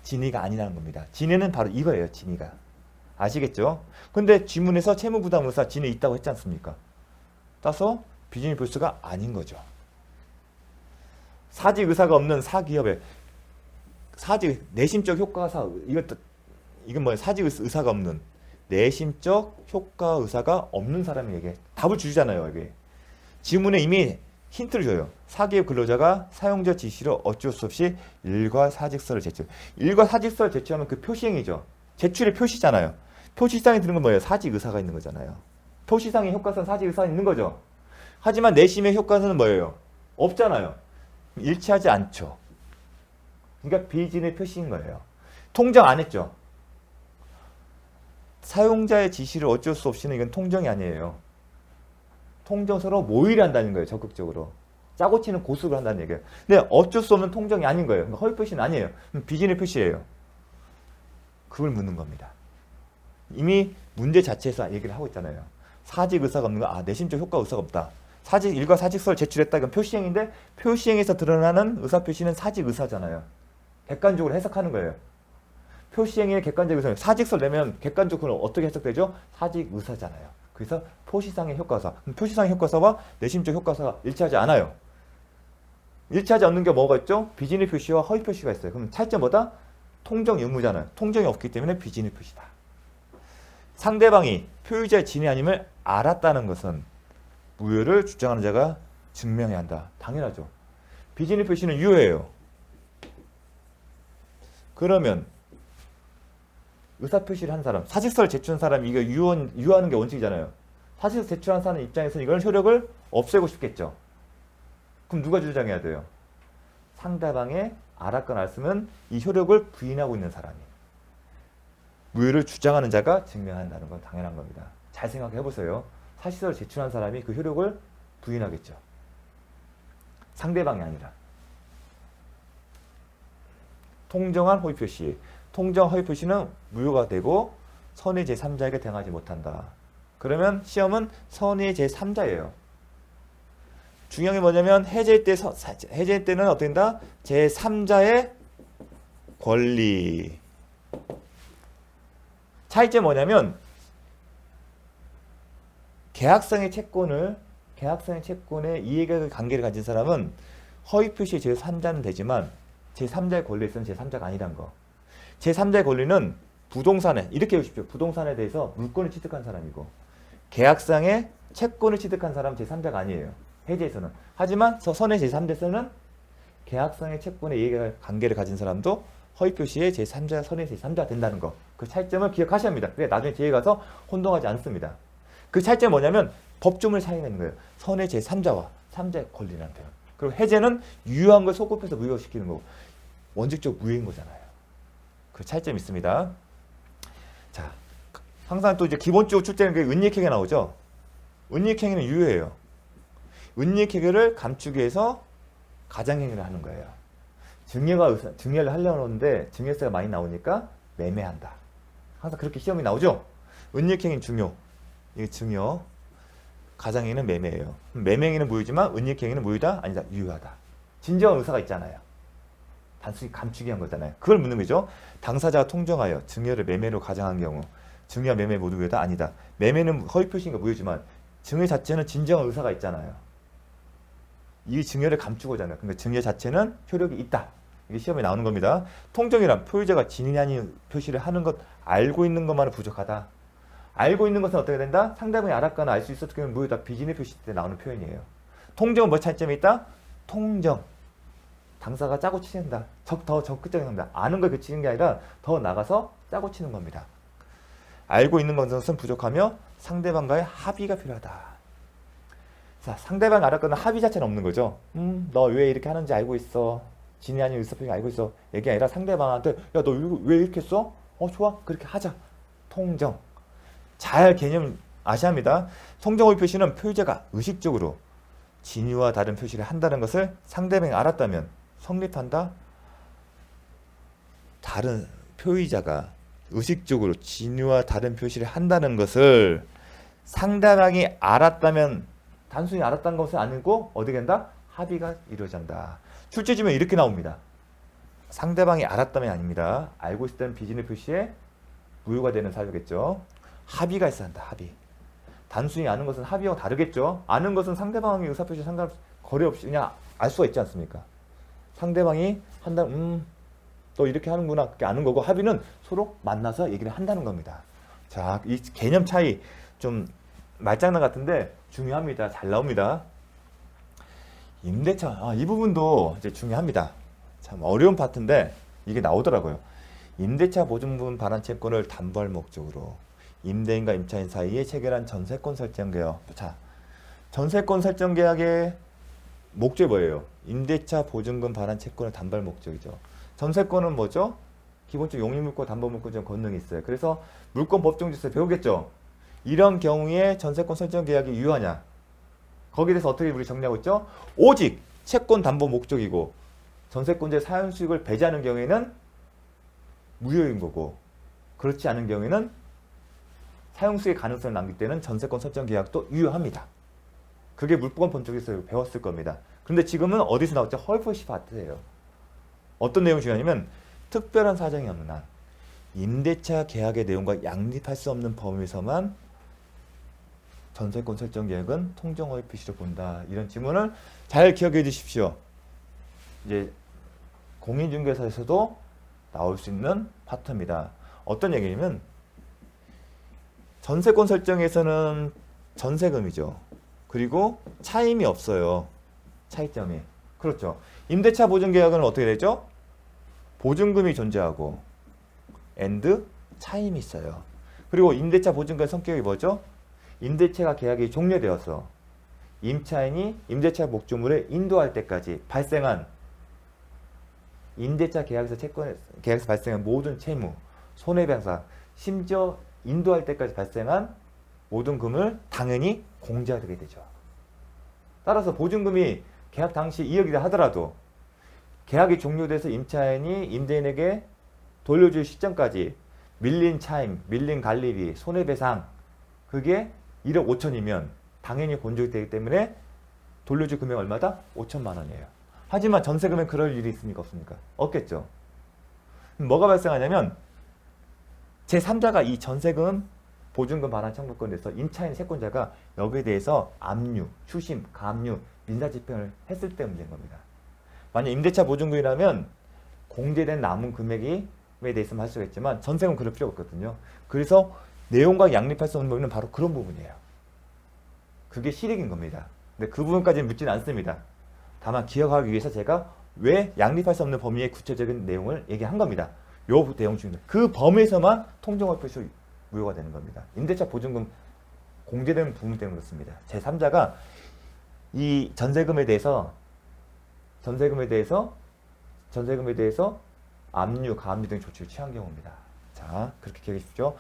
진위가 아니라는 겁니다. 진위는 바로 이거예요. 진위가. 아시겠죠? 근데 지문에서 채무부담의사 진위 있다고 했지 않습니까? 따라서 비진의 표시가 아닌 거죠. 사직 의사가 없는 사기업에 사직 내심적 효과사 이건 뭐예요? 사직 의사가 없는 내심적 효과 의사가 없는 사람에게 답을 주잖아요. 이게 지문에 이미 힌트를 줘요. 사기업 근로자가 사용자 지시로 어쩔 수 없이 일과 사직서를 제출. 일과 사직서를 제출하면 그 표시행위죠. 제출의 표시잖아요. 표시상에 드는 건 뭐예요? 사직 의사가 있는 거잖아요. 표시상의 효과서는 사직 의사가 있는 거죠. 하지만 내심의 효과서는 뭐예요? 없잖아요. 일치하지 않죠. 그러니까 비진의 표시인 거예요. 통정 안 했죠. 사용자의 지시를 어쩔 수 없이는 이건 통정이 아니에요. 통정서로 모의를 한다는 거예요. 적극적으로. 짜고 치는 고수를 한다는 얘기예요. 근데 어쩔 수 없는 통정이 아닌 거예요. 그러니까 허위 표시는 아니에요. 비진의 표시예요. 그걸 묻는 겁니다. 이미 문제 자체에서 얘기를 하고 있잖아요. 사직 의사가 없는 거, 내심적 효과 의사가 없다. 일과 사직서를 제출했다. 이건 표시행위인데 표시행위에서 드러나는 의사 표시는 사직 의사잖아요. 객관적으로 해석하는 거예요. 표시행위의 객관적 의사. 사직서를 내면 객관적으로 어떻게 해석되죠? 사직 의사잖아요. 그래서 표시상의 효과사. 표시상의 효과사와 내심적 효과사가 일치하지 않아요. 일치하지 않는 게 뭐가 있죠? 비진의 표시와 허위 표시가 있어요. 그럼 차이점 뭐다? 통정 의무잖아요. 통정이 없기 때문에 비진의 표시다. 상대방이 표의자의 진위 아님을 알았다는 것은 무효를 주장하는 자가 증명해야 한다. 당연하죠. 비진의 표시는 유효해요. 그러면 의사표시를 한 사람, 사직서를 제출한 사람이 이거 유효하는 게 원칙이잖아요. 사직서 제출한 사람 입장에서는 이걸 효력을 없애고 싶겠죠. 그럼 누가 주장해야 돼요? 상대방의 알았거나 알았으면 이 효력을 부인하고 있는 사람이. 무효를 주장하는 자가 증명한다는 건 당연한 겁니다. 잘 생각해 보세요. 사직서를 제출한 사람이 그 효력을 부인하겠죠. 상대방이 아니라. 통정한 허위 표시. 통정 허위 표시는 무효가 되고 선의 제3자에게 대응하지 못한다. 그러면 시험은 선의 제3자예요. 중요한 게 뭐냐면 해제일 때는 어떻게 된다? 제3자의 권리. 차이점이 뭐냐면 계약상의 채권에 이해관계 관계를 가진 사람은 허위 표시의 제3자는 되지만 제3자의 권리에 있어서는 제3자가 아니란 거. 제3자의 권리는 부동산에, 이렇게 보십시오. 부동산에 대해서 물권을 취득한 사람이고 계약상의 채권을 취득한 사람은 제3자가 아니에요. 해제에서는. 하지만 선의 제3자에서는 계약상의 채권의 이해관계를 가진 사람도 허위표시의 제3자, 선의 제3자가 된다는 거. 그 차이점을 기억하셔야 합니다. 그래 나중에 뒤에 가서 혼동하지 않습니다. 그 차이점이 뭐냐면 법조문의 차이가 있는 거예요. 선의 제3자와 3자의 권리라는 거. 그리고 해제는 유효한 걸 소급해서 무효시키는 거고 원칙적 무효인 거잖아요. 그 차이점이 있습니다. 자, 항상 또 이제 기본적으로 출제하는 게 은닉행위 나오죠. 은닉행위는 유효해요. 은닉행위를 감추기 위해서 가장행위를 하는 거예요. 증여를 하려고 하는데 증여세가 많이 나오니까 매매한다. 항상 그렇게 시험이 나오죠. 은닉행위는 중요. 이게 증여. 가장행위는 매매예요. 매매행위는 무효지만 은닉행위는 무효다? 아니다. 유효하다. 진정한 의사가 있잖아요. 단순히 감추기 위한 거잖아요. 그걸 묻는 거죠. 당사자가 통정하여 증여를 매매로 가장한 경우 증여와 매매 모두 무효다? 아니다. 매매는 허위표시인가 무효지만 증여 자체는 진정한 의사가 있잖아요. 이 증여를 감추고자 하는. 그러니까 증여 자체는 효력이 있다. 이게 시험에 나오는 겁니다. 통정이란 표의자가 진위 아닌 표시를 하는 것 알고 있는 것만은 부족하다. 알고 있는 것은 어떻게 된다? 상대방이 알았거나 알 수 있었기 때문에 무효다. 비진의 표시 때 나오는 표현이에요. 통정은 뭐 차이점이 있다? 통정. 당사가 짜고 치는다. 더 적극적인 겁니다. 아는 걸 그치는 게 아니라 더 나가서 짜고 치는 겁니다. 알고 있는 것은 부족하며 상대방과의 합의가 필요하다. 자, 상대방이 알았거나 합의 자체는 없는 거죠. 너 왜 이렇게 하는지 알고 있어. 진위 아닌 의사표시 알고 있어. 얘기 아니라 상대방한테 야, 너 왜 이렇게 써? 좋아. 그렇게 하자. 통정. 잘 개념 아셔야 합니다. 통정 허위 표시는 표의자가 의식적으로 진위와 다른 표시를 한다는 것을 상대방이 알았다면 성립한다. 다른 표의자가 의식적으로 진위와 다른 표시를 한다는 것을 상대방이 알았다면 단순히 알았다는 것은 아니고 어떻게 된다? 합의가 이루어진다. 출제지면 이렇게 나옵니다. 상대방이 알았다면 아닙니다. 알고 있을 때는 비진의 표시에 무효가 되는 사유겠죠. 합의가 있어야 한다. 합의. 단순히 아는 것은 합의와 다르겠죠. 아는 것은 상대방의 의사표시 상관없이 거래 없이 그냥 알 수가 있지 않습니까? 상대방이 한다면 너 이렇게 하는구나. 그렇게 아는 거고 합의는 서로 만나서 얘기를 한다는 겁니다. 자, 이 개념 차이 좀 말장난 같은데 중요합니다. 잘 나옵니다. 임대차, 이 부분도 이제 중요합니다. 참 어려운 파트인데 이게 나오더라고요. 임대차 보증분 반환 채권을 담보할 목적으로 임대인과 임차인 사이에 체결한 전세권 설정 계약. 자, 전세권 설정 계약의 목적이 뭐예요? 임대차 보증금 반환 채권을 담보할 목적이죠. 전세권은 뭐죠? 기본적으로 용익물권, 담보물권 중 권능이 있어요. 그래서 물권 법정지에서 배우겠죠. 이런 경우에 전세권 설정 계약이 유효하냐? 거기에 대해서 어떻게 우리 정리하고 있죠? 오직 채권 담보 목적이고 전세권자의 사용 수익을 배제하는 경우에는 무효인 거고 그렇지 않은 경우에는 사용 수익의 가능성을 남길 때는 전세권 설정 계약도 유효합니다. 그게 물권 법정에서 배웠을 겁니다. 그런데 지금은 어디서 나왔죠? 허위표시 파트예요. 어떤 내용이 중요하냐면 특별한 사정이 없는 한 임대차 계약의 내용과 양립할 수 없는 범위에서만 전세권 설정 계약은 통정 허위 표시로 본다. 이런 지문을 잘 기억해 주십시오. 이제 공인중개사에서도 나올 수 있는 파트입니다. 어떤 얘기냐면 전세권 설정에서는 전세금이죠. 그리고 차임이 없어요. 차이점이. 그렇죠. 임대차 보증계약은 어떻게 되죠? 보증금이 존재하고 and 차임이 있어요. 그리고 임대차 보증금의 성격이 뭐죠? 임대차가 계약이 종료되어서 임차인이 임대차 목조물을 인도할 때까지 발생한 임대차 계약에서 발생한 모든 채무, 손해배상, 심지어 인도할 때까지 발생한 모든 금을 당연히 공제하게 되죠. 따라서 보증금이 계약 당시 2억이라 하더라도 계약이 종료돼서 임차인이 임대인에게 돌려줄 시점까지 밀린 차임, 밀린 관리비, 손해배상 그게 1억 5천이면 당연히 곤족이 되기 때문에 돌려줄 금액이 얼마다? 5천만 원이에요. 하지만 전세금에 그럴 일이 있습니까? 없습니까? 없겠죠. 뭐가 발생하냐면 제3자가 이 전세금 보증금 반환 청구권에서 임차인 채권자가 여기에 대해서 압류, 추심, 감류, 민사집행을 했을 때 문제인 겁니다. 만약 임대차 보증금이라면 공제된 남은 금액에 대해서만 할 수가 있지만 전세금은 그럴 필요가 없거든요. 그래서 내용과 양립할 수 없는 부분은 바로 그런 부분이에요. 그게 실익인 겁니다. 근데 그 부분까지는 묻지는 않습니다. 다만 기억하기 위해서 제가 왜 양립할 수 없는 범위의 구체적인 내용을 얘기한 겁니다. 요 내용 중에 그 범위에서만 통정허위표시 무효가 되는 겁니다. 임대차 보증금 공제되는 부분 때문에 그렇습니다. 제3자가 이 전세금에 대해서 압류, 가압류 등 조치를 취한 경우입니다. 자, 그렇게 기억해 주십시오.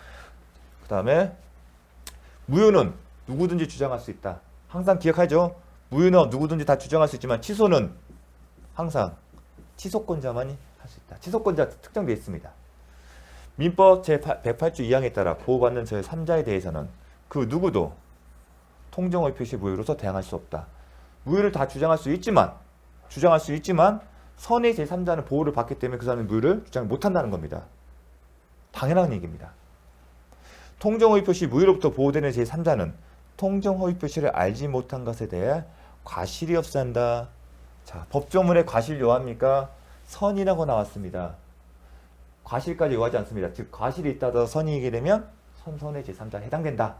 그 다음에 무효는 누구든지 주장할 수 있다. 항상 기억하죠. 무효는 누구든지 다 주장할 수 있지만 취소는 항상 취소권자만이 할 수 있다. 취소권자 특정되어 있습니다. 민법 제108조 2항에 따라 보호받는 제3자에 대해서는 그 누구도 통정허위 표시 무효로서 대항할 수 없다. 무효를 다 주장할 수 있지만 선의 제3자는 보호를 받기 때문에 그 사람은 무효를 주장 못한다는 겁니다. 당연한 얘기입니다. 통정허위 표시 무효로부터 보호되는 제3자는 통정허위 표시를 알지 못한 것에 대해 과실이 없어한다. 자, 법조문에 과실 요합니까? 선이라고 나왔습니다. 과실까지 요하지 않습니다. 즉 과실이 있다더 선이익이 되면 선의 제3자에 해당된다.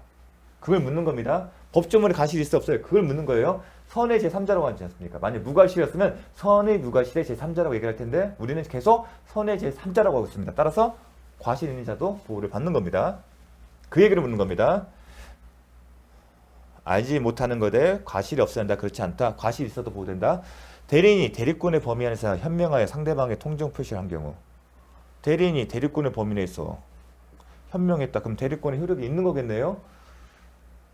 그걸 묻는 겁니다. 법조문에 과실이 있어 없어요? 그걸 묻는 거예요. 선의 제3자라고 하지 않습니까? 만약 무과실이었으면 선의 무과실의 제3자라고 얘기할 텐데 우리는 계속 선의 제3자라고 하고 있습니다. 따라서 과실 있는 자도 보호를 받는 겁니다. 그 얘기를 묻는 겁니다. 알지 못하는 것에 과실이 없어야 한다. 그렇지 않다. 과실이 있어도 보호된다. 대리인이 대리권의 범위 안에서 현명하여 상대방의 통정 표시를 한 경우 대리인이 대리권의 범위 내에서 현명했다. 그럼 대리권의 효력이 있는 거겠네요.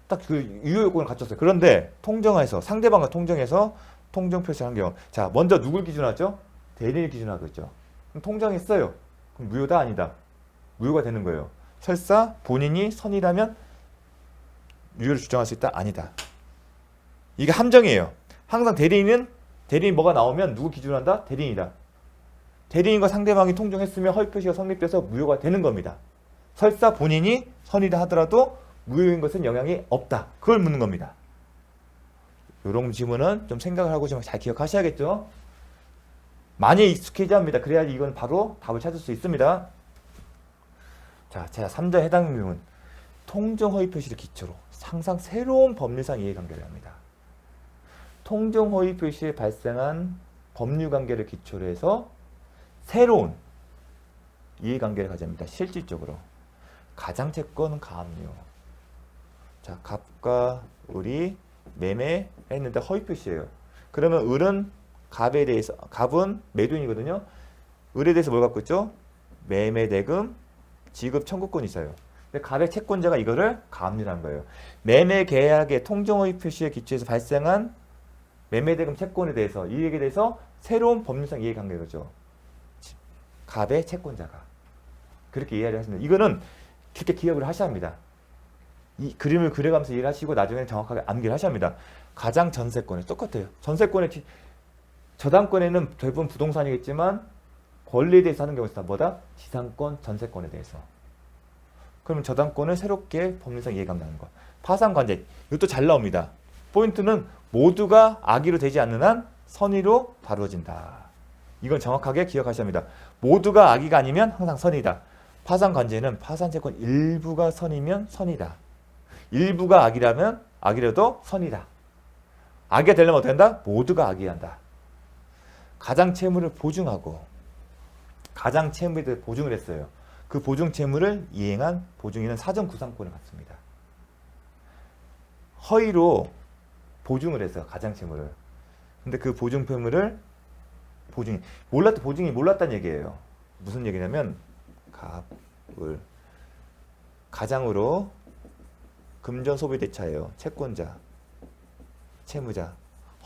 딱 그 유효 요건을 갖췄어요. 그런데 통정해서 상대방과 통정해서 통정 표시를 한 경우 자 먼저 누굴 기준하죠? 대리인을 기준하고 있죠. 그럼 통정했어요. 그럼 무효다 아니다. 무효가 되는 거예요. 설사 본인이 선이라면 유효를 주장할 수 있다? 아니다. 이게 함정이에요. 항상 대리인 뭐가 나오면 누구 기준으로 한다? 대리인이다. 대리인과 상대방이 통정했으면 허위 표시가 성립돼서 무효가 되는 겁니다. 설사 본인이 선이다 하더라도 무효인 것은 영향이 없다. 그걸 묻는 겁니다. 이런 지문은 좀 생각을 하고 좀 잘 기억하셔야겠죠? 많이 익숙해져야 합니다. 그래야지 이건 바로 답을 찾을 수 있습니다. 자, 제3자 해당 내용은 통정허위 표시를 기초로 항상 새로운 법률상 이해관계를 합니다. 통정허위 표시에 발생한 법률관계를 기초로 해서 새로운 이해관계를 가집니다. 실질적으로 가장채권 가압류. 자, 갑과 을이 매매했는데 허위 표시예요. 그러면 을은 갑에 대해서 갑은 매도인이거든요. 을에 대해서 뭘 갖고 있죠? 매매 대금 지급 청구권이 있어요. 근데 갑의 채권자가 이거를 가압류라는 거예요. 매매 계약의 통정허위 표시에 기초해서 발생한 매매 대금 채권에 대해서 이익에 대해서 새로운 법률상 이해관계죠. 갑의 채권자가 그렇게 이해를 하십니다. 이거는 그렇게 기억을 하셔야 합니다. 이 그림을 그려가면서 이해를 하시고 나중에 정확하게 암기를 하셔야 합니다. 가장 전세권에 똑같아요. 전세권에 저당권에는 대부분 부동산이겠지만 권리에 대해서 하는 경우는 다 뭐다? 지상권, 전세권에 대해서. 그러면 저당권을 새롭게 법률상 이해관계하는 거. 파산관제 이것도 잘 나옵니다. 포인트는 모두가 악의로 되지 않는 한 선의로 다루어진다. 이건 정확하게 기억하셔야 합니다. 모두가 악의가 아니면 항상 선이다. 파산관제는 파산채권 일부가 선이면 선이다. 일부가 악이라면 악이라도 선이다. 악의가 되려면 어떻게 한다? 모두가 악의한다. 가장채무를 보증하고 가장채무에 대해 보증을 했어요. 그 보증채무를 이행한 보증인은 사전구상권을 갖습니다. 허위로 보증을 했어요. 가장채무를. 근데 그 보증채무를 보증이 몰랐다는 얘기예요. 무슨 얘기냐면 갑을 가장으로 금전 소비 대차예요. 채권자, 채무자.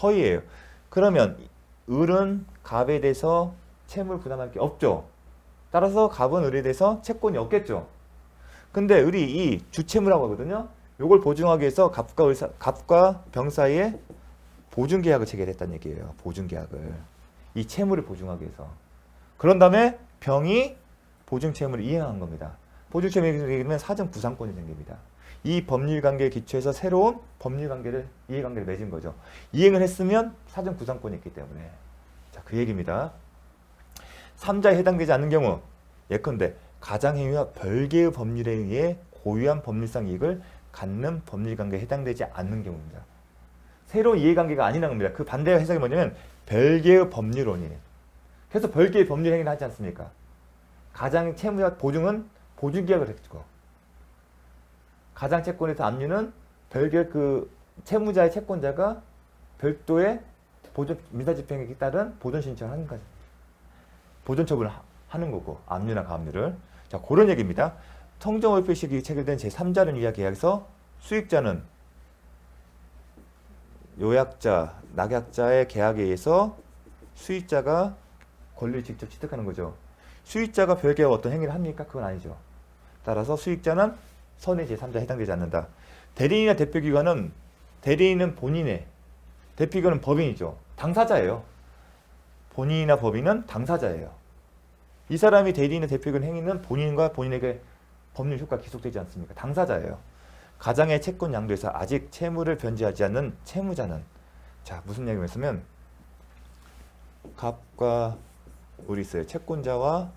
허위예요. 그러면 을은 갑에 대해서 채무를 부담할 게 없죠. 따라서 갑은 을에 대해서 채권이 없겠죠. 근데 을이 이 주채무라고 하거든요. 요걸 보증하기 위해서 갑과 병 사이에 보증계약을 체결했다는 얘기예요. 보증계약을. 이 채무를 보증하기 위해서. 그런 다음에 병이 보증채무를 이행한 겁니다. 보증채무를 이행하면 사전구상권이 생깁니다. 이 법률관계에 기초해서 새로운 이해관계를 맺은 거죠. 이행을 했으면 사전구상권이 있기 때문에. 자, 그 얘기입니다. 3자에 해당되지 않는 경우 예컨대 가장행위와 별개의 법률에 의해 고유한 법률상 이익을 갖는 법률관계에 해당되지 않는 경우입니다. 새로운 이해관계가 아니라는 겁니다. 그 반대 해석이 뭐냐면 별개의 법률원이. 그래서 별개의 법률 행위를 하지 않습니까? 가장 채무자 보증은 보증계약을 했고 가장 채권에서 압류는 별개의 그 채무자의 채권자가 별도의 보존 민사집행에 따른 보존 신청을 하는 거죠. 보존 처분을 하는 거고 압류나 가압류를. 자, 그런 얘기입니다. 통정월표식이 체결된 제3자는 이하 계약에서 수익자는 요약자, 낙약자의 계약에 의해서 수익자가 권리를 직접 취득하는 거죠. 수익자가 별개의 어떤 행위를 합니까? 그건 아니죠. 따라서 수익자는 선의 제3자에 해당되지 않는다. 대리인이나 대표기관은 대리인은 본인의, 대표기관은 법인이죠. 당사자예요. 본인이나 법인은 당사자예요. 이 사람이 대리인이나 대표기관 행위는 본인과 본인에게 법률 효과가 기속되지 않습니까? 당사자예요. 가장의 채권 양도에서 아직 채무를 변제하지 않는 채무자는, 자, 무슨 얘기냐면 갑과 을이 있어요. 채권자와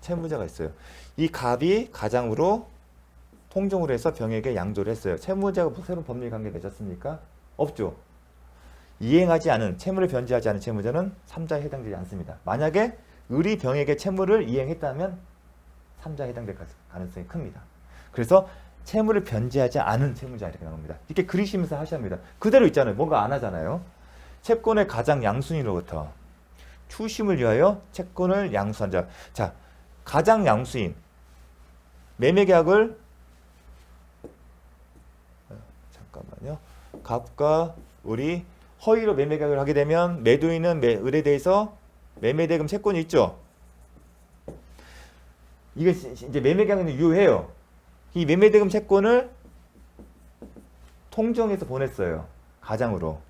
채무자가 있어요. 이 갑이 가장으로 통정으로 해서 병에게 양도를 했어요. 채무자가 새로운 법률 관계 맺었습니까? 없죠. 이행하지 않은, 채무를 변제하지 않은 채무자는 3자에 해당되지 않습니다. 만약에 을이 병에게 채무를 이행했다면 3자에 해당될 가능성이 큽니다. 그래서 채무를 변제하지 않은 채무자 이렇게 나옵니다. 이렇게 그리시면서 하셔야 합니다. 그대로 있잖아요. 뭔가 안 하잖아요. 채권의 가장 양수인으로부터 추심을 위하여 채권을 양수한 자. 자, 가장 양수인 매매계약을 잠깐만요. 갑과 을이 허위로 매매계약을 하게 되면 매도인은 을에 대해서 매매대금 채권이 있죠. 이게 이제 매매계약은 유효해요. 이 매매대금 채권을 통정해서 보냈어요. 가장으로.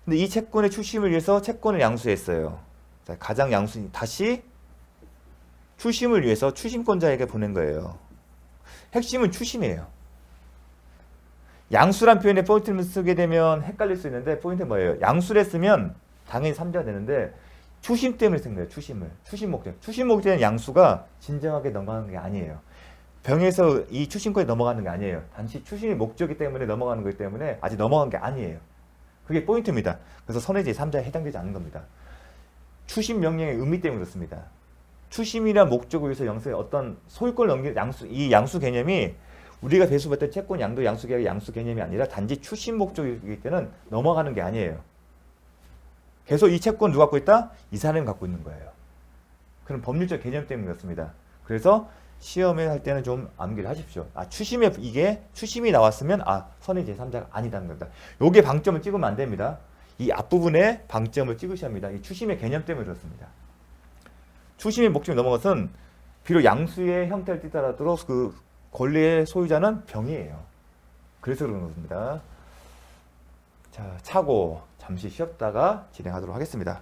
근데 이 채권의 추심을 위해서 채권을 양수했어요. 자, 가장 양수인 다시 추심을 위해서 추심권자에게 보낸 거예요. 핵심은 추심이에요. 양수란 표현에 포인트를 쓰게 되면 헷갈릴 수 있는데 포인트는 뭐예요? 양수를 했으면 당연히 3자가 되는데 추심 때문에 쓴 거예요. 추심을. 추심 목적. 추심 목적인 양수가 진정하게 넘어가는 게 아니에요. 병에서 이 추심권이 넘어가는 게 아니에요. 단지 추심이 목적이기 때문에 넘어가는 거기 때문에 아직 넘어간 게 아니에요. 그게 포인트입니다. 그래서 선의 제3자에 해당되지 않는 겁니다. 추심 명령의 의미 때문에 그렇습니다. 추심이란 목적을 위해서 영수의 어떤 소유권을 넘기는 양수, 이 양수 개념이 우리가 배수받던 채권 양도 양수 계약의 양수 개념이 아니라 단지 추심 목적이기 때문에 넘어가는 게 아니에요. 계속 이 채권 누가 갖고 있다? 이 사람이 갖고 있는 거예요. 그런 법률적 개념 때문에 그렇습니다. 그래서 시험에 할 때는 좀 암기를 하십시오. 아, 추심에 이게 추심이 나왔으면 아, 선의 제3자가 아니다는 겁니다. 요게 방점을 찍으면 안 됩니다. 이 앞부분에 방점을 찍으셔야 합니다. 이 추심의 개념 때문에 그렇습니다. 추심의 목적이 넘어간 것은 비록 양수의 형태를 띠더라도 그 권리의 소유자는 병이에요. 그래서 그런 겁니다. 자, 차고 잠시 쉬었다가 진행하도록 하겠습니다.